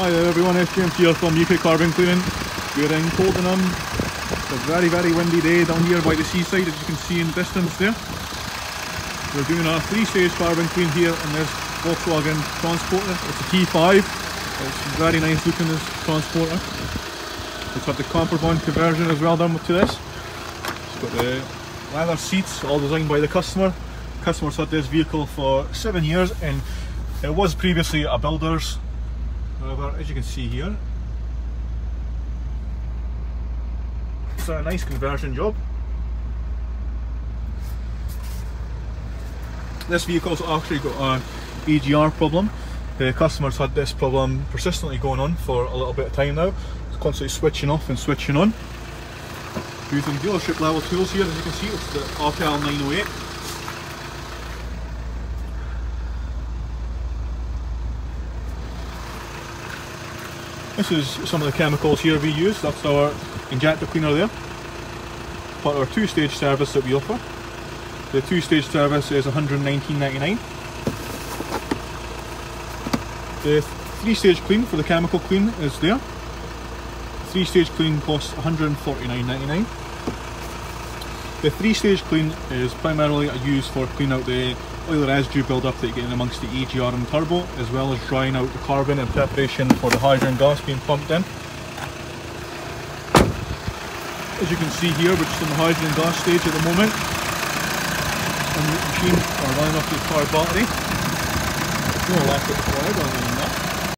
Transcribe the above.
Hi there everyone, it's James here from UK Carbon Cleaning. We're in Coldenham. It's a very windy day down here by the seaside, as you can see in the distance there. We're doing a 3-stage carbon clean here in this Volkswagen Transporter. It's a T5. It's very nice looking, this Transporter. It's got the copper bond conversion as well done to this. It's got the leather seats, all designed by the customer. The customer's had this vehicle for 7 years and it was previously a builder's. However, as you can see here, it's a nice conversion job. This vehicle's actually got an EGR problem. The customer's had this problem persistently going on for a little bit of time now. It's constantly switching off and switching on. Using dealership level tools here, as you can see, it's the RPL 908. This is some of the chemicals here we use. That's our injector cleaner there. Part of our 2-stage service that we offer. The 2-stage service is $119.99. The 3-stage clean for the chemical clean is there. The 3-stage clean costs $149.99. The 3-stage clean is primarily used for cleaning out the oil residue build-up that you get in amongst the EGR and turbo, as well as drying out the carbon in preparation for the hydrogen gas being pumped in. As you can see here, we're just in the hydrogen gas stage at the moment. And the machine are running off the car battery. There's no electric required other than that.